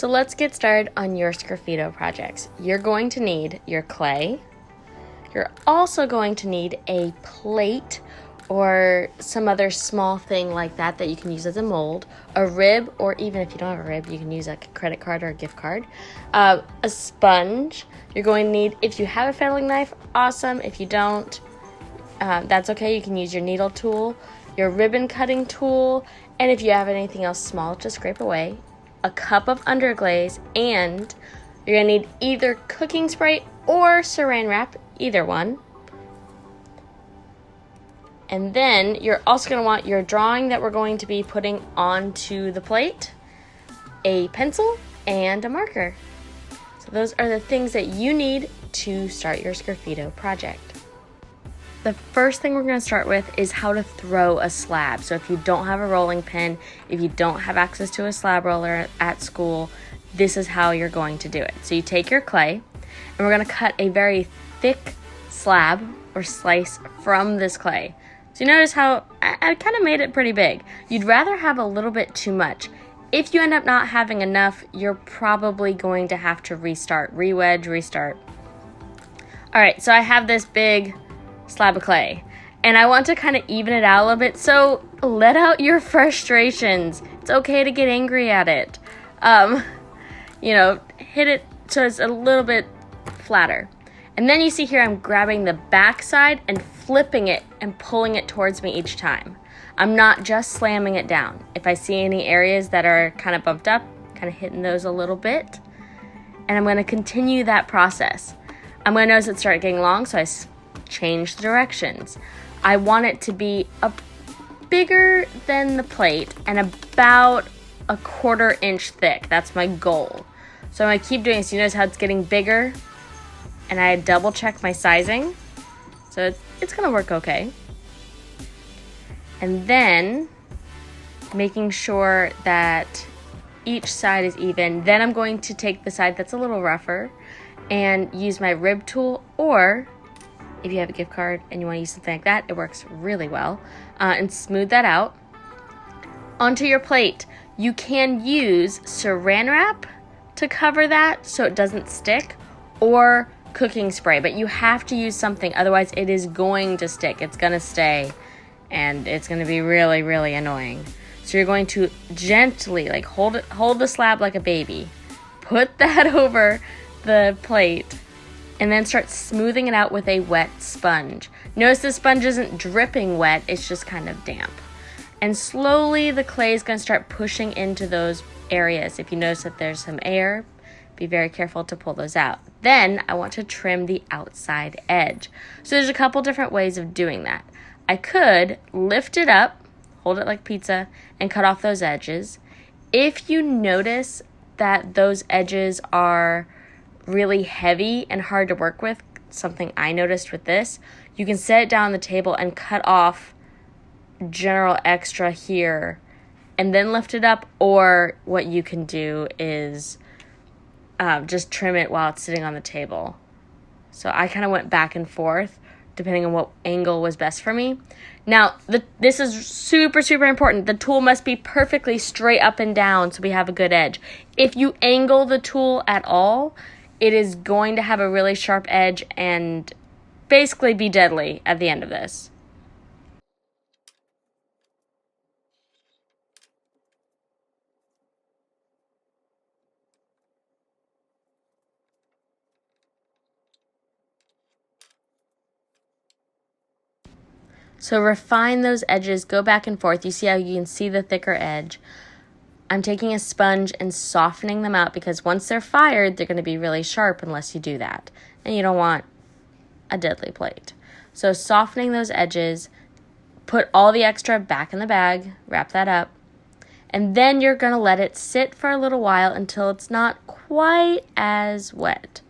So let's get started on your Sgraffito projects. You're going to need your clay. You're also going to need a plate or some other small thing like that that you can use as a mold, a rib, or even if you don't have a rib, you can use like a credit card or a gift card, a sponge. You're going to need, if you have a fettling knife, awesome. If you don't, that's okay. You can use your needle tool, your ribbon cutting tool, and if you have anything else small to scrape away, a cup of underglaze, and you're going to need either cooking spray or saran wrap, either one. And then you're also going to want your drawing that we're going to be putting onto the plate, a pencil, and a marker. So those are the things that you need to start your Sgraffito project. The first thing we're going to start with is how to throw a slab. So if you don't have a rolling pin, if you don't have access to a slab roller at school, this is how you're going to do it. So you take your clay, and we're going to cut a very thick slab or slice from this clay. So you notice how I kind of made it pretty big. You'd rather have a little bit too much. If you end up not having enough, you're probably going to have to restart, re-wedge, restart. All right, so I have this big slab of clay, and I want to kind of even it out a little bit, so let out your frustrations. It's okay to get angry at it. Hit it so it's a little bit flatter. And then you see here I'm grabbing the back side and flipping it and pulling it towards me each time. I'm not just slamming it down. If I see any areas that are kind of bumped up, kind of hitting those a little bit. And I'm going to continue that process. I'm going to notice it started getting long, so I change the directions. I want it to be bigger than the plate and about a 1/4 inch thick. That's my goal. So I'm going to keep doing this. You notice how it's getting bigger? And I double check my sizing. So it's going to work okay. And then making sure that each side is even. Then I'm going to take the side that's a little rougher and use my rib tool, or if you have a gift card and you want to use something like that, it works really well. And smooth that out. Onto your plate, you can use saran wrap to cover that so it doesn't stick, or cooking spray, but you have to use something, otherwise it is going to stick. It's going to stay, and it's going to be really, really annoying. So you're going to gently, like, hold the slab like a baby, put that over the plate, and then start smoothing it out with a wet sponge. Notice the sponge isn't dripping wet, it's just kind of damp. And slowly the clay is going to start pushing into those areas. If you notice that there's some air, be very careful to pull those out. Then I want to trim the outside edge. So there's a couple different ways of doing that. I could lift it up, hold it like pizza, and cut off those edges. If you notice that those edges are really heavy and hard to work with, something I noticed with this, you can set it down on the table and cut off general extra here and then lift it up, or what you can do is just trim it while it's sitting on the table. So I kind of went back and forth depending on what angle was best for me. Now, this is super, super important. The tool must be perfectly straight up and down so we have a good edge. If you angle the tool at all, it is going to have a really sharp edge and basically be deadly at the end of this. So refine those edges, go back and forth. You see how you can see the thicker edge. I'm taking a sponge and softening them out, because once they're fired, they're going to be really sharp unless you do that. And you don't want a deadly plate. So softening those edges, put all the extra back in the bag, wrap that up, and then you're going to let it sit for a little while until it's not quite as wet.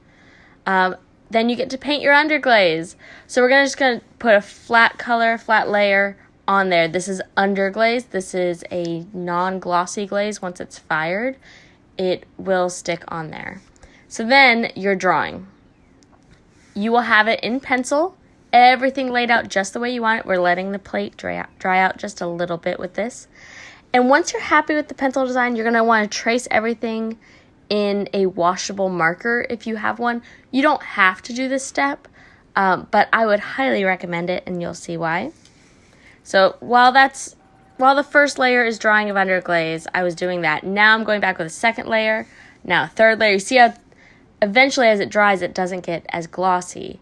Then you get to paint your underglaze. So we're just going to put a flat layer on there. This is underglaze. This is a non-glossy glaze. Once it's fired, it will stick on there. So then your drawing. You will have it in pencil, everything laid out just the way you want it. We're letting the plate dry out just a little bit with this. And once you're happy with the pencil design, you're going to want to trace everything in a washable marker if you have one. You don't have to do this step, but I would highly recommend it, and you'll see why. So while the first layer is drying of underglaze, I was doing that. Now I'm going back with a second layer. Now third layer. You see how eventually as it dries, it doesn't get as glossy.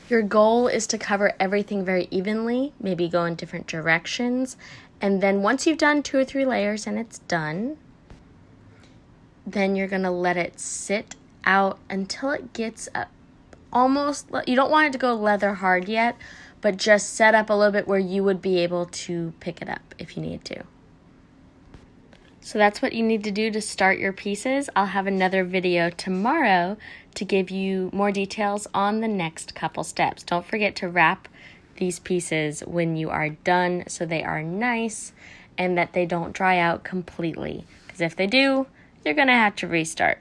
Your goal is to cover everything very evenly, maybe go in different directions. And then once you've done 2 or 3 layers and it's done, then you're going to let it sit out until it gets almost, you don't want it to go leather hard yet, but just set up a little bit where you would be able to pick it up if you need to. So that's what you need to do to start your pieces. I'll have another video tomorrow to give you more details on the next couple steps. Don't forget to wrap these pieces when you are done so they are nice and that they don't dry out completely. Because if they do, you're going to have to restart.